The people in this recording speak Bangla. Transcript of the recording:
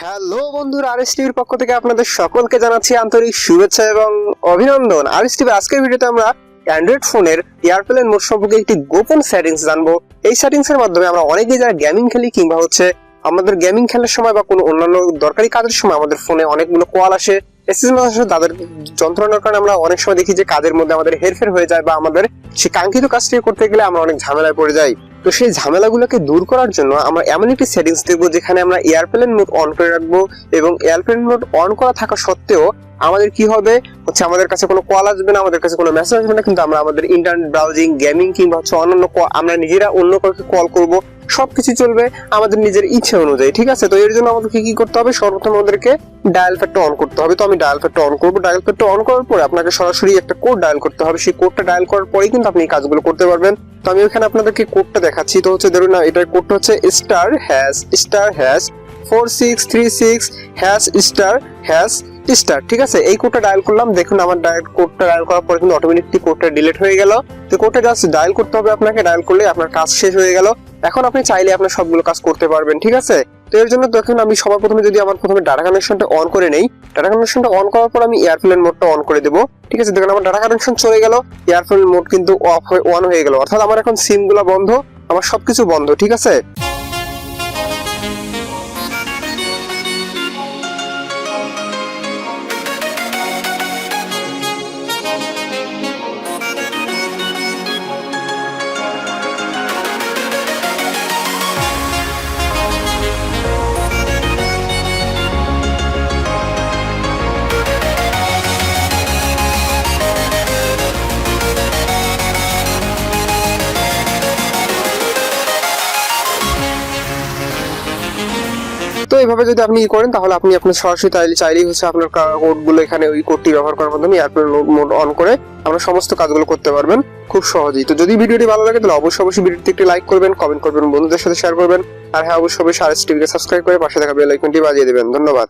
হ্যালো বন্ধুরা, আরএস টিভির পক্ষ থেকে আপনাদের সকলকে জানাচ্ছি আন্তরিক শুভেচ্ছা এবং অভিনন্দন। আরএস টিভির আজকের ভিডিওতে আমরা অ্যান্ড্রয়েড ফোনের এয়ারপ্লেন মোড সম্পর্কে একটি গোপন সেটিংস জানবো। এই সেটিংস এর মাধ্যমে আমরা অনেকেই যারা গেমিং খেলি কিংবা আমাদের গেমিং খেলার সময় বা কোনো অন্যান্য দরকারি কাজের সময় আমাদের ফোনে অনেকগুলো কল আসে, এসএমএস আসে, তাদের যন্ত্রণার কারণে আমরা অনেক সময় দেখি যে কাজের মধ্যে আমাদের হেরফের হয়ে যায় বা আমাদের সেই কাঙ্ক্ষিত কাজটি করতে গেলে আমরা অনেক ঝামেলায় পড়ে যাই। তো সেই ঝামেলাগুলোকে দূর করার জন্য আমরা এমন একটি সেটিংস দেখবো যেখানে আমরা এয়ারপ্লেন মোড অন করে রাখবো এবং এয়ারপ্লেন মোড অন করা থাকা সত্ত্বেও আমাদের কি হবে আমাদের কাছে কোনো কল আসবে না, আমাদের কাছে কোনো মেসেজ আসবে না, কিন্তু আমরা আমাদের ইন্টারনেট ব্রাউজিং, গেমিং কিংবা অন্যান্য আমরা নিজেরা অন্য কাউকে কল করব, সবকিছু চলবে আমাদের নিজের ইচ্ছে অনুযায়ী। ঠিক আছে, তো এর জন্য আমাদেরকে কি করতে হবে? সর্বপ্রথম আমাদেরকে ডায়াল প্যাডটা অন করতে হবে। তো আমি ডায়াল প্যাডটা অন করবো। ডায়াল প্যাডটা অন করার পরে আপনাকে সরাসরি একটা কোড ডায়াল করতে হবে। সেই কোডটা ডায়াল করার পরেই কিন্তু আপনি এই কাজগুলো করতে পারবেন। তো আমি এখানে আপনাদেরকে কোডটা দেখাচ্ছি। তো ধরুন না, এটার কোডটা হচ্ছে *#*#4636# ***** ঠিক আছে, এই কোডটা ডায়াল করলাম। দেখুন আমার কোডটা ডায়াল করার পরে কিন্তু অটোমেটিকলি কোডটা ডিলিট হয়ে গেল। তো কোডটা জাস্ট ডায়াল করতে হবে আপনাকে, ডায়াল করলে আপনার কাজ শেষ হয়ে গেল। এখন আপনি চাইলে আপনার সবগুলো কাজ করতে পারবেন। ঠিক আছে, তো এর জন্য দেখুন আমি সবার প্রথমে যদি আমার প্রথমে ডাটা কানেকশনটা অন করে নেই, ডাটা কানেকশনটা অন করার পর আমি এয়ারপ্লেন মোডটা অন করে দেবো। ঠিক আছে, দেখুন আমার ডাটা কানেকশন চলে গেল, এয়ারপ্লেন মোড কিন্তু অন হয়ে গেল, অর্থাৎ আমার এখন সিম গুলো বন্ধ, আমার সবকিছু বন্ধ। ঠিক আছে, তো এইভাবে যদি আপনি করেন তাহলে আপনি আপনার সরাসরি চাইলেই আপনার কোডগুলো এখানে ওই কোডটি ব্যবহার করার মাধ্যমে এয়ারপ্লেন মোড অন করে আমরা সমস্ত কাজগুলো করতে পারবেন খুব সহজেই। তো যদি ভিডিওটি ভালো লাগে তাহলে অবশ্যই ভিডিওটি একটি লাইক করবেন, কমেন্ট করবেন, বন্ধুদের সাথে শেয়ার করবেন, আর হ্যাঁ অবশ্যই আরএস টিভিকে সাবস্ক্রাইব করে পাশে থাকা বেল আইকনটি বাজিয়ে দেবেন। ধন্যবাদ।